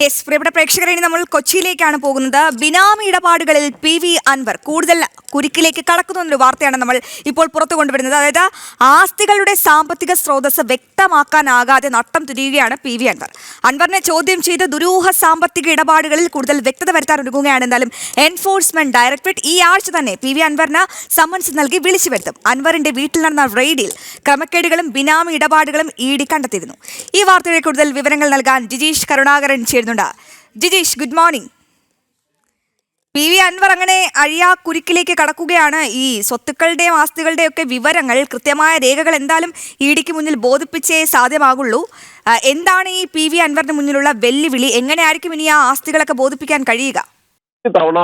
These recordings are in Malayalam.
യെസ്, പ്രിയപ്പെട്ട പ്രേക്ഷകരെ, ഇനി നമ്മൾ കൊച്ചിയിലേക്കാണ് പോകുന്നത്. ബിനാമി ഇടപാടുകളിൽ PV അൻവർ കൂടുതൽ കുരുക്കിലേക്ക് കടക്കുന്നു എന്നൊരു വാർത്തയാണ് നമ്മൾ ഇപ്പോൾ പുറത്തു കൊണ്ടുവരുന്നത്. അതായത് ആസ്തികളുടെ സാമ്പത്തിക സ്രോതസ് വ്യക്തമാക്കാനാകാതെ നട്ടം തിരിയുകയാണ് PV അൻവർ. അൻവറിനെ ചോദ്യം ചെയ്ത് ദുരൂഹ സാമ്പത്തിക ഇടപാടുകളിൽ കൂടുതൽ വ്യക്തത വരുത്താൻ ഒരുങ്ങുകയാണ്. എന്തായാലും എൻഫോഴ്സ്മെന്റ് ഡയറക്ടറേറ്റ് ഈ ആഴ്ച തന്നെ PV അൻവറിന് സമ്മൻസ് നൽകി വിളിച്ചു വരുത്തും. അൻവറിന്റെ വീട്ടിൽ നടന്ന റെയ്ഡിൽ ക്രമക്കേടുകളും ബിനാമി ഇടപാടുകളും ED കണ്ടെത്തിയിരുന്നു. ഈ വാർത്തയുടെ കൂടുതൽ വിവരങ്ങൾ നൽകാൻ ജിജീഷ് കരുണാകരൻ ചേരുന്നുണ്ട്. Jijeesh, good morning. PV Anvar അങ്ങനെ കുരുക്കിലേക്ക് കടക്കുകയാണ്. ഈ സ്വത്തുക്കളുടെയും ആസ്തികളുടെയും ഒക്കെ വിവരങ്ങൾ, കൃത്യമായ രേഖകൾ എന്തായാലും EDക്ക് മുന്നിൽ ബോധിപ്പിച്ചേ സാധ്യമാകുള്ളൂ. എന്താണ് ഈ PV അൻവറിന് മുന്നിലുള്ള വെല്ലുവിളി? എങ്ങനെയായിരിക്കും ഇനി ആ ആസ്തികളൊക്കെ ബോധിപ്പിക്കാൻ കഴിയുക? തവണ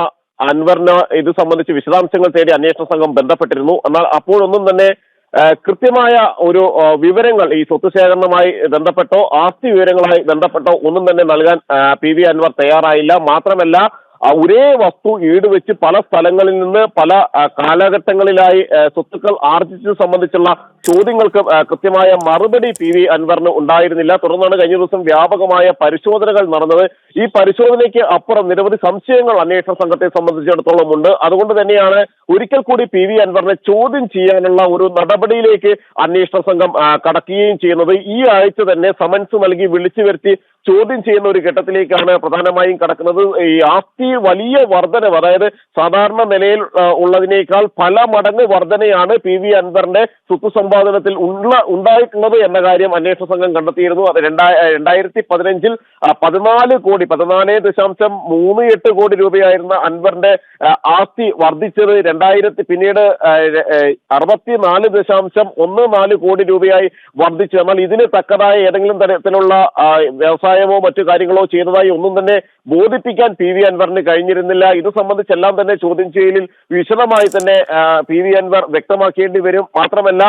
അൻവറിന് ഇത് സംബന്ധിച്ച് വിശദാംശങ്ങൾ തേടി അന്വേഷണ സംഘം ബന്ധപ്പെട്ടിരുന്നു. എന്നാൽ അപ്പോഴൊന്നും തന്നെ കൃത്യമായ ഒരു വിവരങ്ങൾ ഈ സ്വത്ത് ശേഖരണവുമായി ബന്ധപ്പെട്ടോ ആസ്തി വിവരങ്ങളുമായി ബന്ധപ്പെട്ടോ ഒന്നും തന്നെ നൽകാൻ PV അൻവർ തയ്യാറായില്ല. മാത്രമല്ല, ഒരേ വസ്തു ഈടുവെച്ച് പല സ്ഥലങ്ങളിൽ നിന്ന് പല കാലഘട്ടങ്ങളിലായി സ്വത്തുക്കൾ ആർജിച്ചത് സംബന്ധിച്ചുള്ള ചോദ്യങ്ങൾക്ക് കൃത്യമായ മറുപടി PV അൻവറിന് ഉണ്ടായിരുന്നില്ല. തുടർന്നാണ് കഴിഞ്ഞ ദിവസം വ്യാപകമായ പരിശോധനകൾ നടന്നത്. ഈ പരിശോധനയ്ക്ക് അപ്പുറം നിരവധി സംശയങ്ങൾ അന്വേഷണ സംഘത്തെ സംബന്ധിച്ചിടത്തോളം ഉണ്ട്. അതുകൊണ്ട് തന്നെയാണ് ഒരിക്കൽ കൂടി PV അൻവറിനെ ചോദ്യം ചെയ്യാനുള്ള ഒരു നടപടിയിലേക്ക് അന്വേഷണ സംഘം കടക്കുകയും ചെയ്യുന്നത്. ഈ ആഴ്ച തന്നെ സമൻസ് നൽകി വിളിച്ചു വരുത്തി ചോദ്യം ചെയ്യുന്ന ഒരു ഘട്ടത്തിലേക്കാണ് പ്രധാനമായും കടക്കുന്നത്. ഈ ആസ്തി വലിയ വർധനവ്, അതായത് സാധാരണ നിലയിൽ ഉള്ളതിനേക്കാൾ പല മടങ്ങ് വർധനയാണ് PV അൻവറിന്റെ സ്വത്ത് സമ്പാദനത്തിൽ ഉണ്ടായിട്ടുള്ളത് എന്ന കാര്യം അന്വേഷണ സംഘം കണ്ടെത്തിയിരുന്നു. അത് 2015 14.38 കോടി രൂപയായിരുന്ന അൻവറിന്റെ ആസ്തി വർദ്ധിച്ചത് പിന്നീട് 64.14 കോടി രൂപയായി വർദ്ധിച്ചു. എന്നാൽ ഇതിന് തക്കതായ ഏതെങ്കിലും തരത്തിലുള്ള വ്യവസായമോ മറ്റു കാര്യങ്ങളോ ചെയ്തതായി ഒന്നും തന്നെ ബോധിപ്പിക്കാൻ PV അൻവറിന് കഴിഞ്ഞിരുന്നില്ല. ഇത് സംബന്ധിച്ചെല്ലാം തന്നെ ചോദ്യം ചെയ്യലിൽ വിശദമായി തന്നെ PV അൻവർ വ്യക്തമാക്കേണ്ടി വരും. മാത്രമല്ല,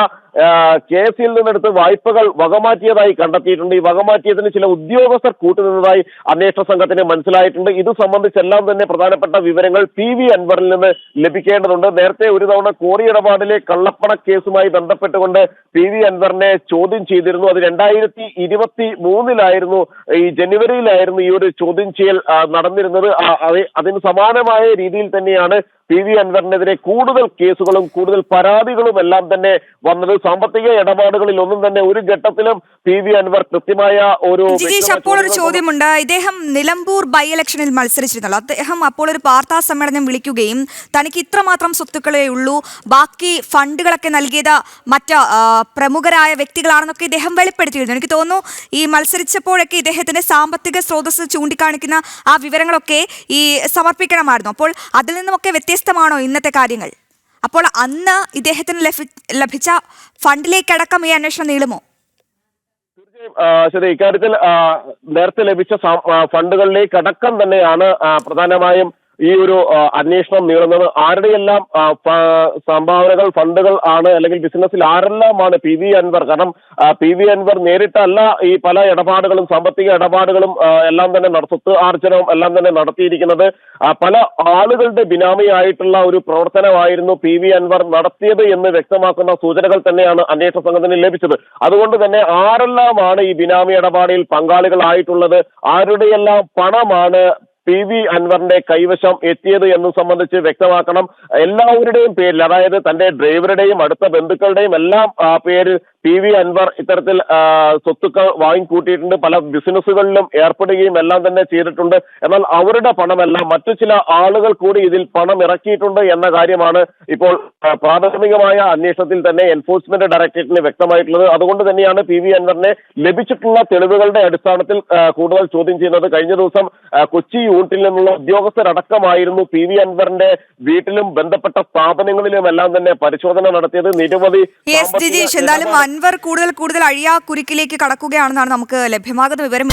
KSയിൽ നിന്നെടുത്ത് വായ്പകൾ വകമാറ്റിയതായി കണ്ടെത്തിയിട്ടുണ്ട്. ഈ വകമാറ്റിയതിന് ചില ഉദ്യോഗസ്ഥർ കൂട്ടുനിന്നതായി അന്വേഷണ സംഘത്തിന് മനസ്സിലായിട്ടുണ്ട്. ഇത് സംബന്ധിച്ചെല്ലാം തന്നെ പ്രധാനപ്പെട്ട വിവരങ്ങൾ PV അൻവറിൽ നിന്ന് ലഭിക്കേണ്ടതുണ്ട്. നേരത്തെ ഒരു തവണ കോറി ഇടപാടിലെ കള്ളപ്പണ കേസുമായി ബന്ധപ്പെട്ടുകൊണ്ട് PV അൻവറിനെ ചോദ്യം ചെയ്തിരുന്നു. അത് 2023 ഈ ജനുവരിയിലായിരുന്നു ഈ ഒരു ചോദ്യം ചെയ്യൽ നടന്നിരുന്നത്. അതിന് സമാനമായ രീതിയിൽ തന്നെയാണ് PV അൻവറിനെതിരെ കൂടുതൽ കേസുകളും കൂടുതൽ പരാതികളും എല്ലാം തന്നെ വന്നത്. സാമ്പത്തിക ഇടപാടുകളിൽ ഒന്നും തന്നെ ഒരു ഘട്ടത്തിലും PV അൻവർ കൃത്യമായ ഒരു അപ്പോൾ ഒരു ചോദ്യമുണ്ട്. ഇദ്ദേഹം നിലമ്പൂർ ബൈ ഇലക്ഷനിൽ മത്സരിച്ചിരുന്നല്ലോ. അദ്ദേഹം അപ്പോൾ ഒരു വാർത്താ സമ്മേളനം വിളിക്കുകയും തനിക്ക് ഇത്രമാത്രം സ്വത്തുക്കളേ ഉള്ളൂ, ബാക്കി ഫണ്ടുകളൊക്കെ നൽകിയത് മറ്റ് പ്രമുഖരായ വ്യക്തികളാണെന്നൊക്കെ ഇദ്ദേഹം വെളിപ്പെടുത്തിയിരുന്നു. എനിക്ക് തോന്നുന്നു ഈ മത്സരിച്ചപ്പോഴൊക്കെ ഇദ്ദേഹത്തിന്റെ സാമ്പത്തിക സ്രോതസ് ചൂണ്ടിക്കാണിക്കുന്ന ആ വിവരങ്ങളൊക്കെ ഈ സമർപ്പിക്കണമായിരുന്നു. അപ്പോൾ അതിൽ നിന്നുമൊക്കെ വ്യത്യസ്തമാണോ ഇന്നത്തെ കാര്യങ്ങൾ? അപ്പോൾ അന്ന് ഇദ്ദേഹത്തിന് ലഭിച്ച ഫണ്ടിലേക്കടക്കം ഈ അന്വേഷണം നീളുമോ? ശരി, ഇക്കാര്യത്തിൽ നേരത്തെ ലഭിച്ച ഫണ്ടുകളിലേക്ക് അടക്കം തന്നെയാണ് പ്രധാനമായും ഈ ഒരു അന്വേഷണം നീളുന്നത്. ആരുടെയെല്ലാം സംഭാവനകൾ, ഫണ്ടുകൾ ആണ്, അല്ലെങ്കിൽ ബിസിനസ്സിൽ ആരെല്ലാമാണ് PV അൻവർ? കാരണം PV അൻവർ നേരിട്ടല്ല ഈ പല ഇടപാടുകളും, സാമ്പത്തിക ഇടപാടുകളും എല്ലാം തന്നെ സ്വത്ത് ആർജനവും എല്ലാം തന്നെ നടത്തിയിരിക്കുന്നത്. പല ആളുകളുടെ ബിനാമിയായിട്ടുള്ള ഒരു പ്രവർത്തനമായിരുന്നു PV അൻവർ നടത്തിയത് എന്ന് വ്യക്തമാക്കുന്ന സൂചനകൾ തന്നെയാണ് അന്വേഷണ സംഘത്തിന് ലഭിച്ചത്. അതുകൊണ്ട് തന്നെ ആരെല്ലാമാണ് ഈ ബിനാമി ഇടപാടിൽ പങ്കാളികളായിട്ടുള്ളത്, ആരുടെയെല്ലാം പണമാണ് PV അൻവറിന്റെ കൈവശം എത്തിയത് എന്ന് സംബന്ധിച്ച് വ്യക്തമാക്കണം. എല്ലാവരുടെയും പേരിൽ, അതായത് തന്റെ ഡ്രൈവറുടെയും അടുത്ത ബന്ധുക്കളുടെയും എല്ലാം പേരിൽ PV അൻവർ ഇത്തരത്തിൽ സ്വത്തുക്കൾ വാങ്ങിക്കൂട്ടിയിട്ടുണ്ട്. പല ബിസിനസ്സുകളിലും ഏർപ്പെടുകയും എല്ലാം തന്നെ ചെയ്തിട്ടുണ്ട്. എന്നാൽ അവരുടെ പണമെല്ലാം മറ്റു ചില ആളുകൾ കൂടി ഇതിൽ പണം ഇറക്കിയിട്ടുണ്ട് എന്ന കാര്യമാണ് ഇപ്പോൾ പ്രാഥമികമായ അന്വേഷണത്തിൽ തന്നെ എൻഫോഴ്സ്മെന്റ് ഡയറക്ടറേറ്റിന് വ്യക്തമായിട്ടുള്ളത്. അതുകൊണ്ട് തന്നെയാണ് PV അൻവറിനെ ലഭിച്ചിട്ടുള്ള തെളിവുകളുടെ അടിസ്ഥാനത്തിൽ കൂടുതൽ ചോദ്യം ചെയ്യുന്നത്. കഴിഞ്ഞ ദിവസം കൊച്ചി യൂണിറ്റിൽ നിന്നുള്ള ഉദ്യോഗസ്ഥരടക്കമായിരുന്നു PV അൻവറിന്റെ വീട്ടിലും ബന്ധപ്പെട്ട സ്ഥാപനങ്ങളിലും എല്ലാം തന്നെ പരിശോധന നടത്തിയത്. നിരവധി അൻവർ കൂടുതൽ കുരുക്കിലേക്ക് കടക്കുകയാണെന്നാണ് നമുക്ക് ലഭ്യമാകുന്ന വിവരം.